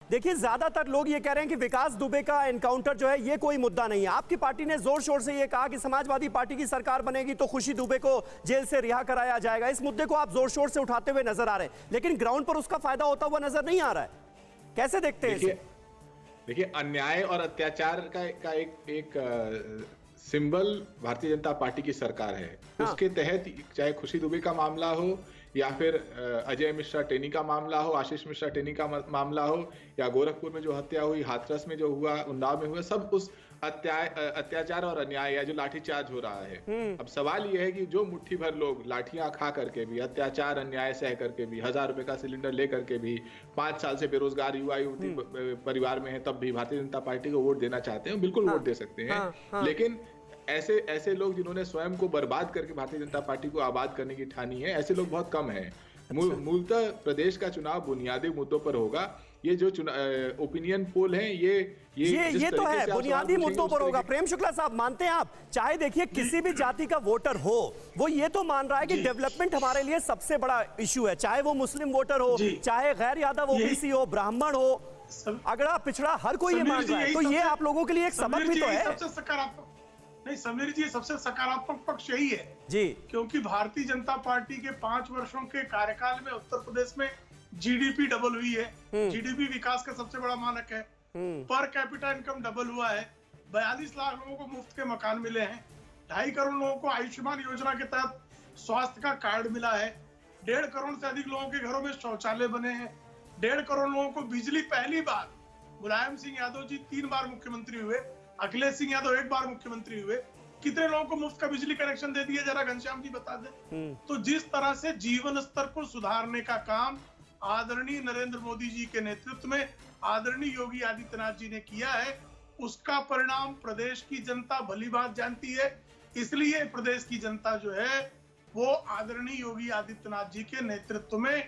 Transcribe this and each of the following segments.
देखिए, ज्यादातर लोग ये कह रहे हैं कि विकास दुबे का एनकाउंटर जो है ये कोई मुद्दा नहीं है। आपकी पार्टी ने जोर शोर से ये कहा कि समाजवादी पार्टी की सरकार बनेगी तो खुशी दुबे को जेल से रिहा कराया जाएगा। इस मुद्दे को आप जोर शोर से उठाते हुए नजर आ रहे हैं, लेकिन ग्राउंड पर उसका फायदा होता हुआ नजर नहीं आ रहा है। कैसे देखते हैं? देखिए, अन्याय और अत्याचार का एक सिंबल भारतीय जनता पार्टी की सरकार है। उसके तहत चाहे खुशी दुबे का मामला हो या फिर अजय मिश्रा टेनी का मामला हो, आशीष मिश्रा टेनी का मामला हो, या गोरखपुर में जो हत्या हुई, हाथरस में जो हुआ, उन्नाव में हुआ, सब उस अत्याचार और अन्याय या जो लाठीचार्ज हो रहा है। अब सवाल यह है कि जो मुट्ठी भर लोग लाठियां खा करके भी, अत्याचार अन्याय सह करके भी, 1000 रुपए का सिलेंडर ले करके भी 5 साल से बेरोजगार युवा युवती परिवार में है, तब भी भारतीय जनता पार्टी को वोट देना चाहते हैं, बिल्कुल वोट दे सकते हैं। लेकिन ऐसे लोग जिन्होंने स्वयं को बर्बाद करके भारतीय जनता पार्टी को आबाद करने की ठानी है, ऐसे लोग बहुत कम हैं। मूलतः प्रदेश का चुनाव बुनियादी मुद्दों पर होगा। ये जो ओपिनियन पोल है ये तो है, बुनियादी मुद्दों पर होगा। प्रेम शुक्ला साहब, मानते हैं आप? चाहे देखिए किसी भी जाति का वोटर हो, वो ये तो मान रहा है कि डेवलपमेंट हमारे लिए सबसे बड़ा इश्यू है, चाहे वो मुस्लिम वोटर हो, चाहे गैर यादव ओबीसी हो, ब्राह्मण हो, अगड़ा पिछड़ा, हर कोई ये मान रहा है। तो ये आप लोगों के लिए एक सबक भी तो है। सबसे सकारात्मक नहीं, समीर जी, सबसे सकारात्मक पक्ष यही है जी, क्योंकि भारतीय जनता पार्टी के 5 वर्षों के कार्यकाल में उत्तर प्रदेश में जीडीपी डबल हुई है। जीडीपी विकास का सबसे बड़ा मानक है। पर कैपिटा इनकम डबल हुआ है। 42 लाख लोगों को मुफ्त के मकान मिले हैं। 2.5 करोड़ लोगों को आयुष्मान योजना के तहत स्वास्थ्य का कार्ड मिला है। 1.5 करोड़ से अधिक लोगों के घरों में शौचालय बने हैं। 1.5 करोड़ लोगों को बिजली, पहली बार मुलायम सिंह यादव जी 3 बार मुख्यमंत्री हुए, अखिलेश सिंह यादव 1 बार मुख्यमंत्री हुए, कितने लोगों को मुफ्त का बिजली कनेक्शन दे दिया, जरा घनश्याम जी बता दें। तो जिस तरह से जीवन स्तर को सुधारने का काम आदरणीय नरेंद्र मोदी जी के नेतृत्व में आदरणीय योगी आदित्यनाथ जी ने किया है, उसका परिणाम प्रदेश की जनता भली बात जानती है। इसलिए प्रदेश की जनता जो है वो आदरणीय योगी आदित्यनाथ जी के नेतृत्व में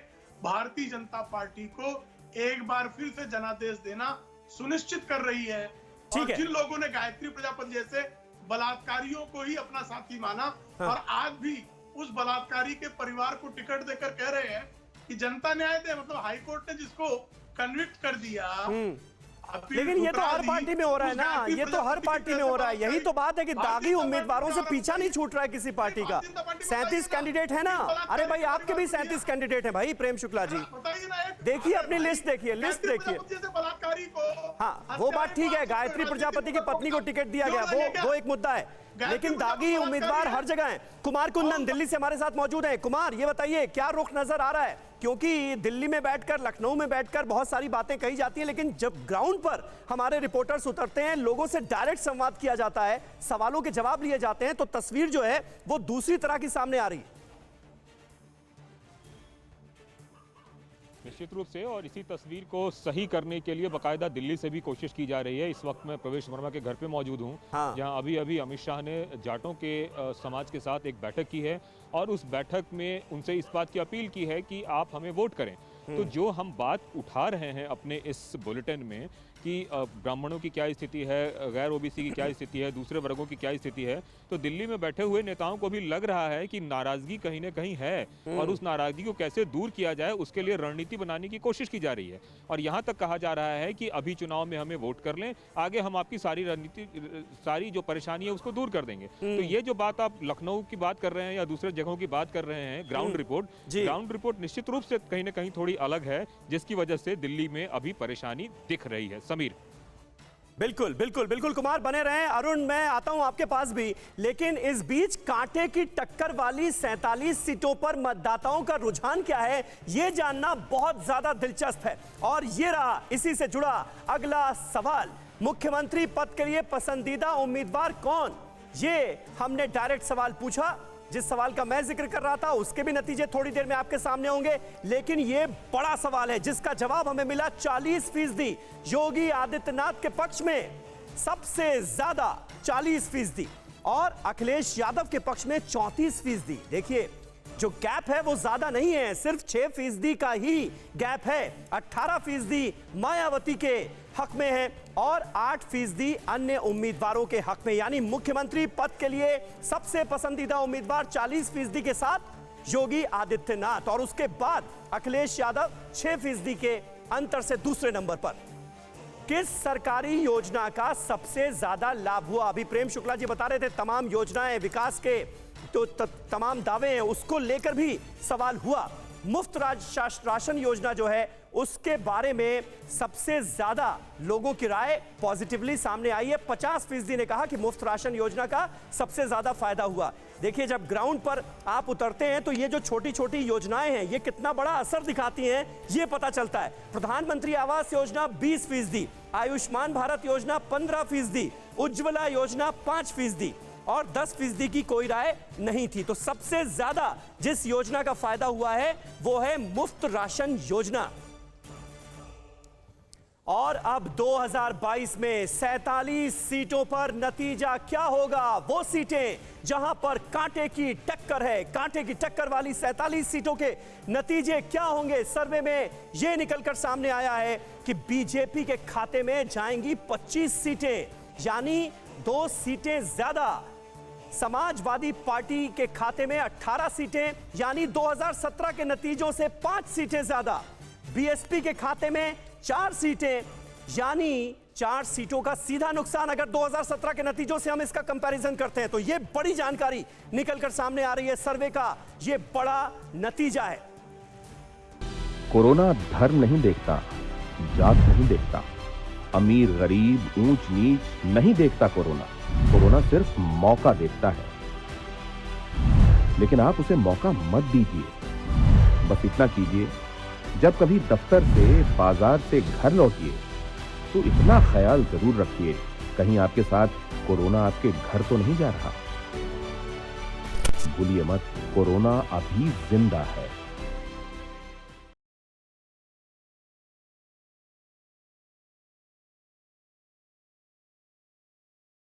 भारतीय जनता पार्टी को एक बार फिर से जनादेश देना सुनिश्चित कर रही है। और जिन लोगों ने गायत्री प्रजापति जैसे बलात्कारियों को ही अपना साथी माना, और आज भी उस बलात्कारी के परिवार को टिकट देकर कह रहे हैं कि जनता न्याय दे, मतलब हाईकोर्ट ने जिसको कन्विक्ट कर दिया, लेकिन ये तो हर पार्टी में हो रहा है ना, ये तो हर पार्टी में हो रहा है। यही तो बात है कि दागी उम्मीदवारों से पीछा नहीं छूट रहा है किसी पार्टी का। 37 कैंडिडेट है ना। अरे भाई, आपके भी 37 कैंडिडेट हैं भाई। प्रेम शुक्ला जी, देखिए अपनी लिस्ट देखिए, लिस्ट देखिए। हाँ, वो बात ठीक है, गायत्री प्रजापति की पत्नी को टिकट दिया गया, वो एक मुद्दा है, लेकिन दागी उम्मीदवार हर जगह है। कुमार कुंदन दिल्ली से हमारे साथ मौजूद हैं। कुमार, ये बताइए क्या रुख नजर आ रहा है? क्योंकि दिल्ली में बैठकर, लखनऊ में बैठकर बहुत सारी बातें कही जाती हैं, लेकिन जब ग्राउंड पर हमारे रिपोर्टर्स उतरते हैं, लोगों से डायरेक्ट संवाद किया जाता है, सवालों के जवाब लिए जाते हैं, तो तस्वीर जो है वो दूसरी तरह की सामने आ रही है। निश्चित रूप से, और इसी तस्वीर को सही करने के लिए बाकायदा दिल्ली से भी कोशिश की जा रही है। इस वक्त मैं प्रवेश वर्मा के घर पे मौजूद हूँ, जहाँ अभी अमित शाह ने जाटों के समाज के साथ एक बैठक की है, और उस बैठक में उनसे इस बात की अपील की है कि आप हमें वोट करें। तो जो हम बात उठा रहे हैं अपने इस बुलेटिन में कि ब्राह्मणों की क्या स्थिति है, गैर ओबीसी की क्या स्थिति है, दूसरे वर्गों की क्या स्थिति है, तो दिल्ली में बैठे हुए नेताओं को भी लग रहा है कि नाराजगी कहीं ना कहीं है, और उस नाराजगी को कैसे दूर किया जाए उसके लिए रणनीति बनाने की कोशिश की जा रही है। और यहाँ तक कहा जा रहा है कि अभी चुनाव में हमें वोट कर लें, आगे हम आपकी सारी रणनीति, सारी जो परेशानी है उसको दूर कर देंगे। तो ये जो बात आप लखनऊ की बात कर रहे हैं या दूसरे जगहों की बात कर रहे हैं, ग्राउंड रिपोर्ट निश्चित रूप से कहीं ना कहीं थोड़ी अलग है, जिसकी वजह से दिल्ली में अभी परेशानी दिख रही है। समीर, बिल्कुल बिल्कुल बिल्कुल कुमार, बने रहें। अरुण, मैं आता हूं आपके पास भी, लेकिन इस बीच कांटे की टक्कर वाली 47 सीटों पर मतदाताओं का रुझान क्या है, यह जानना बहुत ज्यादा दिलचस्प है। और ये रहा इसी से जुड़ा अगला सवाल, मुख्यमंत्री पद के लिए पसंदीदा उम्मीदवार कौन? ये हमने डायरेक्ट सवाल पूछा, जिस सवाल का मैं जिक्र कर रहा था उसके भी नतीजे थोड़ी देर में आपके सामने होंगे, लेकिन यह बड़ा सवाल है जिसका जवाब हमें मिला 40% योगी आदित्यनाथ के पक्ष में, सबसे ज्यादा 40%, और अखिलेश यादव के पक्ष में 34%। देखिए जो गैप है वो ज्यादा नहीं है, सिर्फ 6% का ही गैप है। 18% मायावती के हक में है और 8% अन्य उम्मीदवारों के हक में, यानी मुख्यमंत्री पद के लिए सबसे पसंदीदा उम्मीदवार 40% के साथ योगी आदित्यनाथ, और उसके बाद अखिलेश यादव 6% के अंतर से दूसरे नंबर पर। किस सरकारी योजना का सबसे ज्यादा लाभ हुआ? अभी प्रेम शुक्ला जी बता रहे थे तमाम योजनाएं विकास के तो तमाम दावे हैं, उसको लेकर भी सवाल हुआ। मुफ्त राशन योजना जो है उसके बारे में सबसे ज्यादा लोगों की राय पॉजिटिवली सामने आई है। 50% ने कहा कि मुफ्त राशन योजना का सबसे ज्यादा फायदा हुआ। देखिए, जब ग्राउंड पर आप उतरते हैं तो ये जो छोटी छोटी योजनाएं हैं ये कितना बड़ा असर दिखाती हैं ये पता चलता है। प्रधानमंत्री आवास योजना 20%, आयुष्मान भारत योजना 15%, उज्ज्वला योजना 5% और 10% की कोई राय नहीं थी। तो सबसे ज्यादा जिस योजना का फायदा हुआ है वो है मुफ्त राशन योजना। और अब 2022 में 47 सीटों पर नतीजा क्या होगा? वो सीटें जहां पर कांटे की टक्कर है, कांटे की टक्कर वाली 47 सीटों के नतीजे क्या होंगे? सर्वे में यह निकलकर सामने आया है कि बीजेपी के खाते में जाएंगी 25 सीटें, यानी 2 सीटें ज्यादा। समाजवादी पार्टी के खाते में 18 सीटें, यानी 2017 के नतीजों से 5 सीटें ज्यादा। बीएसपी के खाते में 4 सीटें, यानी 4 सीटों का सीधा नुकसान। अगर 2017 के नतीजों से हम इसका कंपैरिजन करते हैं तो यह बड़ी जानकारी निकलकर सामने आ रही है। सर्वे का यह बड़ा नतीजा है। कोरोना धर्म नहीं देखता, जात नहीं देखता, अमीर गरीब ऊंच नीच नहीं देखता। कोरोना सिर्फ मौका देखता है, लेकिन आप उसे मौका मत दीजिए। बस इतना कीजिए, जब कभी दफ्तर से बाजार से घर लौटिए तो इतना ख्याल जरूर रखिए कहीं आपके साथ कोरोना आपके घर तो नहीं जा रहा। भूलिए मत, कोरोना अभी जिंदा है।